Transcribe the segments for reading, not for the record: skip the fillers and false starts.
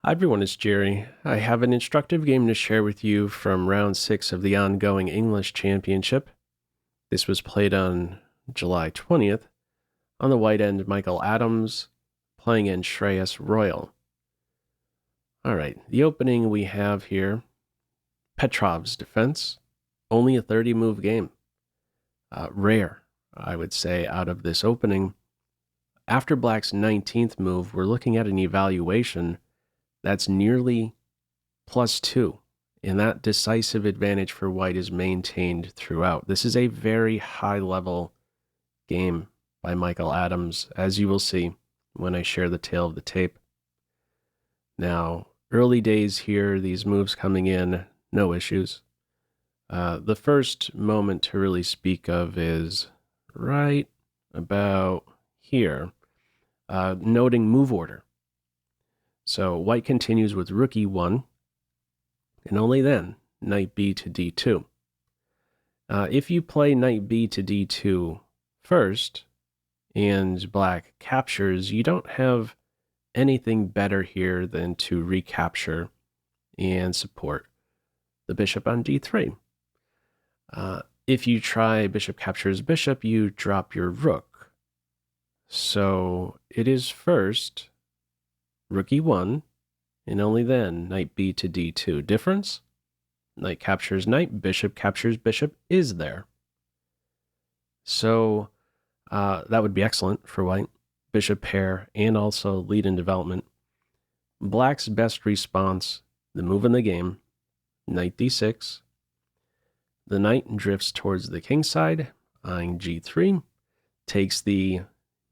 Hi everyone, it's Jerry. I have an instructive game to share with you from round 6 of the ongoing English Championship. This was played on July 20th. On the white end, Michael Adams playing in Shreyas Royal. All right, the opening we have here, Petrov's defense, only a 30-move game. Rare, I would say, out of this opening. After Black's 19th move, we're looking at an evaluation that's nearly +2, and that decisive advantage for White is maintained throughout. This is a very high-level game by Michael Adams, as you will see when I share the tail of the tape. Now, early days here, these moves coming in, no issues. The first moment to really speak of is right about here, noting move order. So White continues with rook e1, and only then knight b to d2. If you play knight b to d2 first, and Black captures, you don't have anything better here than to recapture and support the bishop on d3. If you try bishop captures bishop, you drop your rook. So it is first rook e1, and only then knight b to d2. Difference? Knight captures knight, bishop captures bishop is there. So that would be excellent for White. Bishop pair and also lead in development. Black's best response, the move in the game, knight d6. The knight drifts towards the kingside, eyeing g3, takes the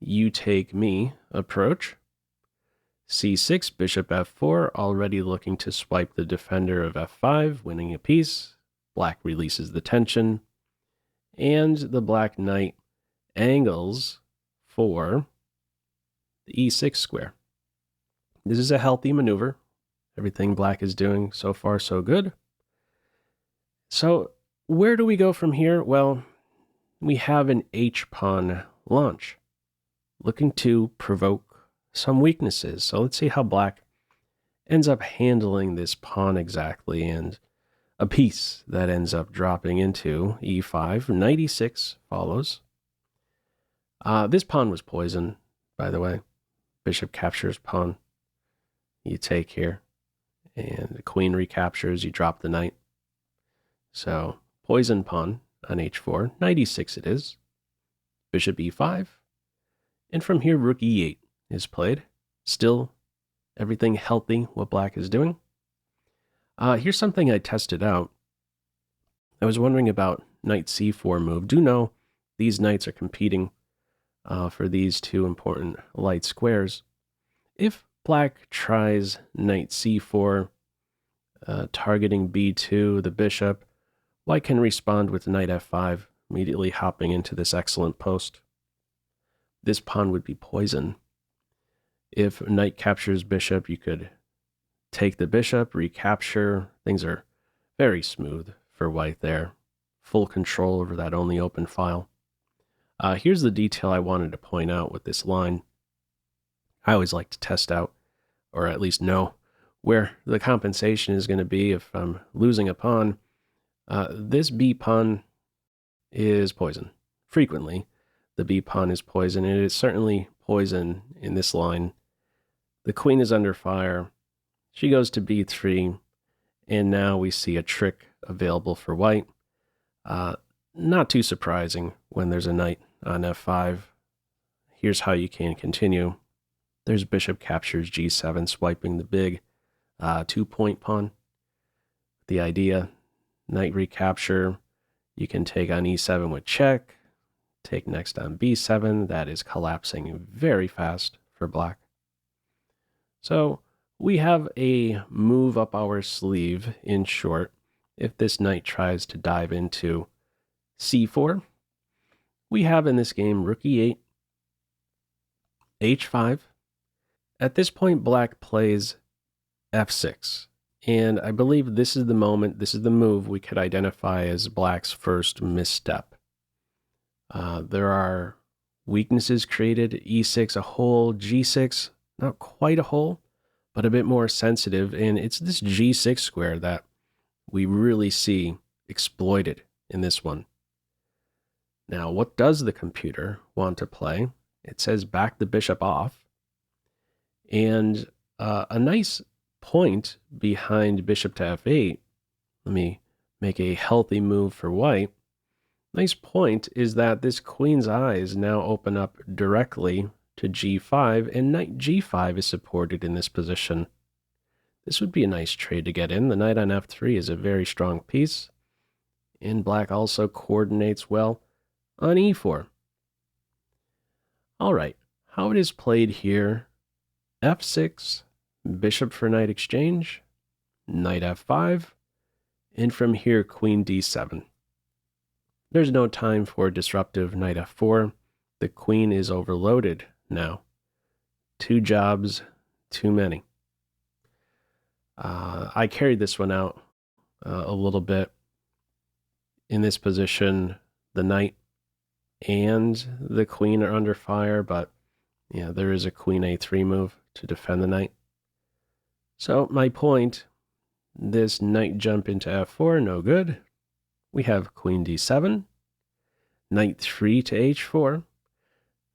you take me approach. c6, bishop f4, already looking to swipe the defender of f5, winning a piece. Black releases the tension, and the black knight angles for the e6 square. This is a healthy maneuver. Everything Black is doing so far so good. So where do we go from here? Well, we have an h-pawn launch, looking to provoke some weaknesses. So let's see how Black ends up handling this pawn exactly, and a piece that ends up dropping into e5. Knight e6 follows. This pawn was poisoned, by the way. Bishop captures pawn. You take here, and the queen recaptures. You drop the knight. So poison pawn on h4. Knight e6 it is. Bishop e5. And from here, rook e8 is played. Still everything healthy, what Black is doing. Here's something I tested out. I was wondering about knight c4 move. Do know these knights are competing for these two important light squares. If Black tries knight c4, targeting b2, the bishop, White can respond with knight f5, immediately hopping into this excellent post. This pawn would be poisoned. If knight captures bishop, you could take the bishop, recapture. Things are very smooth for White there. Full control over that only open file. Here's the detail I wanted to point out with this line. I always like to test out, or at least know, where the compensation is going to be if I'm losing a pawn. This b pawn is poison. Frequently, the b pawn is poison, and it is certainly poison in this line. The queen is under fire. She goes to b3, and now we see a trick available for White. Not too surprising when there's a knight on f5. Here's how you can continue. There's bishop captures g7, swiping the big 2-point pawn. The idea, knight recapture, you can take on e7 with check, take next on b7. That is collapsing very fast for Black. So we have a move up our sleeve, in short, if this knight tries to dive into c4. We have in this game rook e8, h5. At this point, Black plays f6. And I believe this is the moment, this is the move we could identify as Black's first misstep. There are weaknesses created, e6 a hole, g6 not quite a hole, but a bit more sensitive, and it's this G6 square that we really see exploited in this one. Now, what does the computer want to play? It says back the bishop off, and a nice point behind bishop to f8. Let me make a healthy move for white. Nice point is that this queen's eyes now open up directly to g5, and knight g5 is supported in this position. This would be a nice trade to get in. The knight on f3 is a very strong piece, and black also coordinates well on e4. All right, how it is played here: f6, bishop for knight exchange, knight f5, and from here queen d7. There's no time for disruptive knight f4. The queen is overloaded now. 2 jobs, too many. I carried this one out a little bit. In this position, the knight and the queen are under fire, but yeah, there is a queen a3 move to defend the knight. So my point, this knight jump into f4, no good. We have queen d7, knight 3 to h4.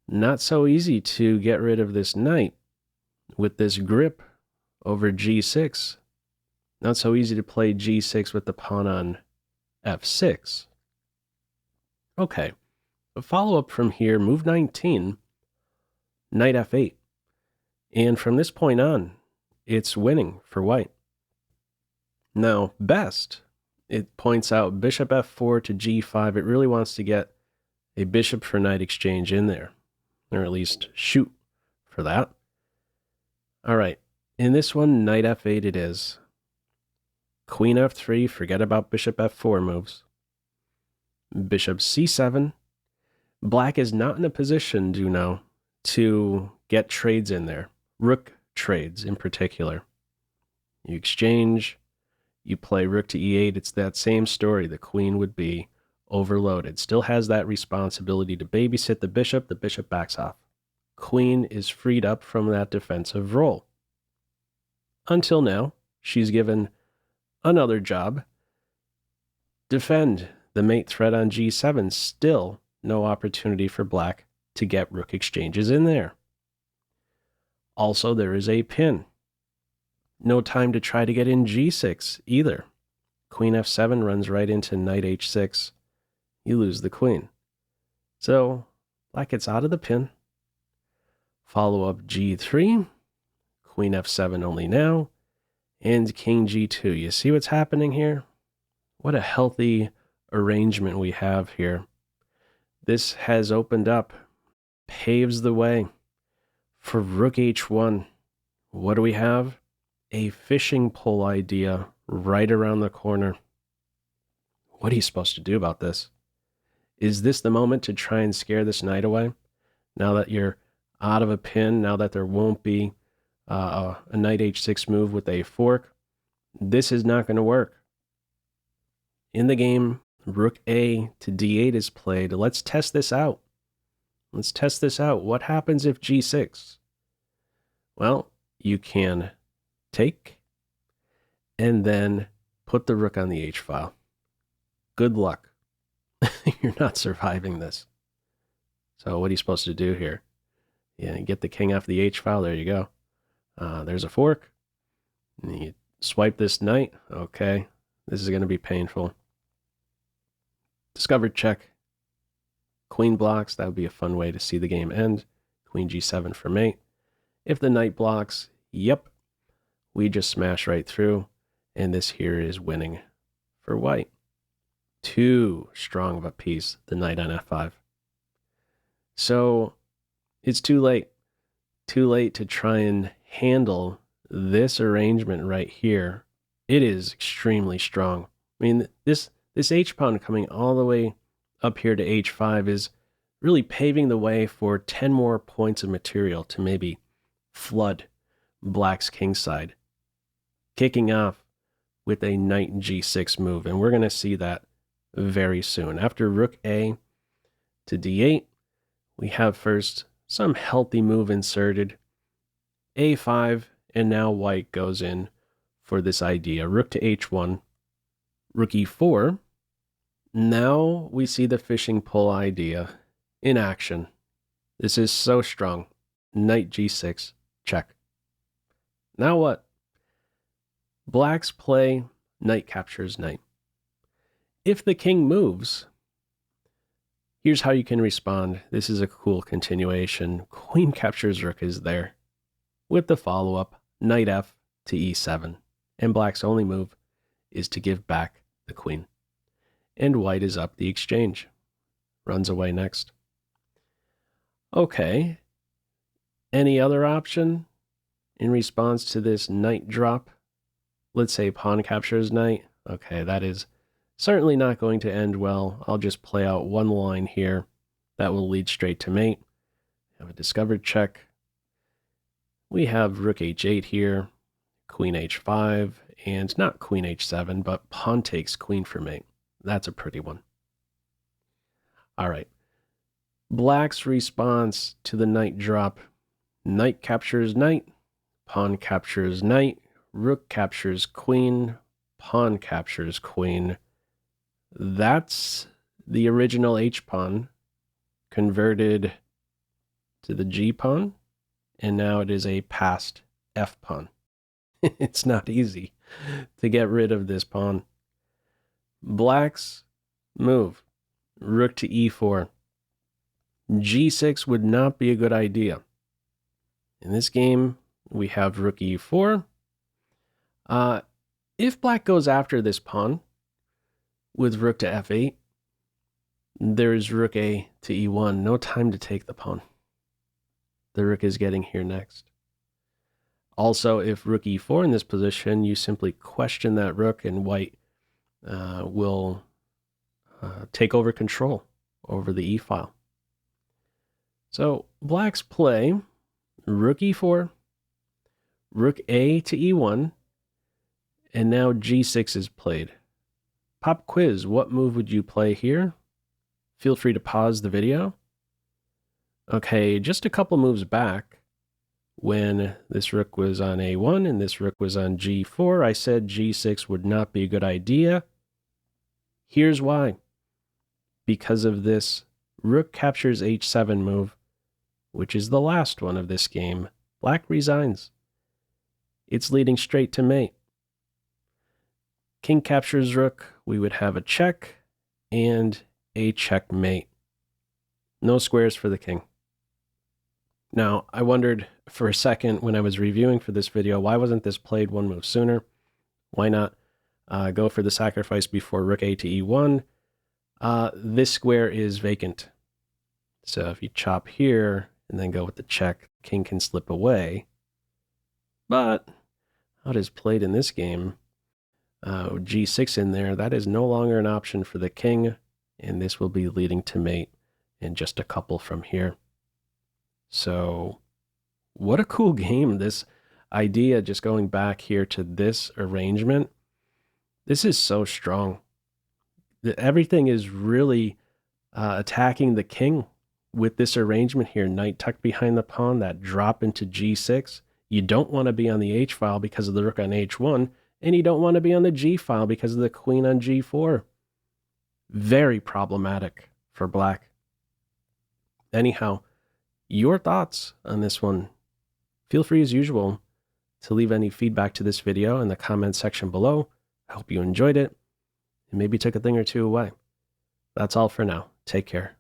Not so easy to get rid of this knight with this grip over g6. Not so easy to play g6 with the pawn on f6. Okay, a follow-up from here, move 19, knight f8. And from this point on, it's winning for white. Now, best, it points out bishop f4 to g5. It really wants to get a bishop for knight exchange in there, or at least shoot for that. All right, in this one, knight f8 it is. Queen f3, forget about bishop f4 moves. Bishop c7. Black is not in a position, do you know, to get trades in there. Rook trades in particular. You exchange, you play rook to e8. It's that same story. The queen would be overloaded. Still has that responsibility to babysit the bishop backs off. Queen is freed up from that defensive role. Until now, she's given another job. Defend the mate threat on g7. Still no opportunity for black to get rook exchanges in there. Also, there is a pin. No time to try to get in g6 either. Queen f7 runs right into knight h6. You lose the queen. So, black gets out of the pin. Follow up g3. Queen f7 only now. And king g2. You see what's happening here? What a healthy arrangement we have here. This has opened up, paves the way for rook h1. What do we have? A fishing pole idea right around the corner. What are you supposed to do about this? Is this the moment to try and scare this knight away? Now that you're out of a pin, now that there won't be a knight h6 move with a fork, this is not going to work. In the game, rook a to d8 is played. Let's test this out. Let's test this out. What happens if g6? Well, you can take and then put the rook on the h file. Good luck. You're not surviving this. So what are you supposed to do here? Yeah, get the king off the h file. There you go. There's a fork. And you swipe this knight. Okay, this is going to be painful. Discovered check. Queen blocks. That would be a fun way to see the game end. Queen g7 for mate. If the knight blocks, yep, we just smash right through. And this here is winning for white. Too strong of a piece, the knight on f5. So it's too late. Too late to try and handle this arrangement right here. It is extremely strong. I mean, this h-pawn coming all the way up here to h5 is really paving the way for 10 more points of material to maybe flood black's kingside. Kicking off with a knight g6 move, and we're going to see that very soon. After rook a to d8, we have first some healthy move inserted. a5 And now white goes in for this idea. Rook to h1, rook e4. Now we see the fishing pole idea in action. This is so strong. Knight g6, check. Now what? Black's play, knight captures knight. If the king moves, here's how you can respond. This is a cool continuation. Queen captures rook is there. With the follow-up, knight f to e7. And black's only move is to give back the queen. And white is up the exchange. Runs away next. Okay. Any other option in response to this knight drop? Let's say pawn captures knight. Okay, that is certainly not going to end well. I'll just play out one line here. That will lead straight to mate. Have a discovered check. We have rook h8 here, queen h5, and not queen h7, but pawn takes queen for mate. That's a pretty one. All right. Black's response to the knight drop. Knight captures knight, pawn captures knight, rook captures queen, pawn captures queen. That's the original h-pawn converted to the g-pawn, and now it is a passed f-pawn. It's not easy to get rid of this pawn. Black's move, rook to e4. g6 would not be a good idea. In this game, we have rook e4. If black goes after this pawn with rook to f8, there's rook a to e1. No time to take the pawn. The rook is getting here next. Also, if rook e4 in this position, you simply question that rook, and white will take over control over the e-file. So black's play, rook e4, rook a to e1, and now g6 is played. Pop quiz, what move would you play here? Feel free to pause the video. Okay, just a couple moves back, when this rook was on a1 and this rook was on g4, I said g6 would not be a good idea. Here's why. Because of this rook captures h7 move, which is the last one of this game, black resigns. It's leading straight to mate. King captures rook, we would have a check and a checkmate. No squares for the king. Now, I wondered for a second when I was reviewing for this video, why wasn't this played one move sooner? Why not go for the sacrifice before rook a to e1? This square is vacant. So if you chop here and then go with the check, king can slip away. But how it is played in this game, g6 in there, that is no longer an option for the king, and this will be leading to mate in just a couple from here. So what a cool game. This idea, just going back here to this arrangement, this is so strong. Everything is really attacking the king with this arrangement here. Knight tucked behind the pawn, that drop into g6. You don't want to be on the h-file because of the rook on h1, and you don't want to be on the g-file because of the queen on g4. Very problematic for black. Anyhow, your thoughts on this one. Feel free as usual to leave any feedback to this video in the comment section below. I hope you enjoyed it and maybe took a thing or two away. That's all for now. Take care.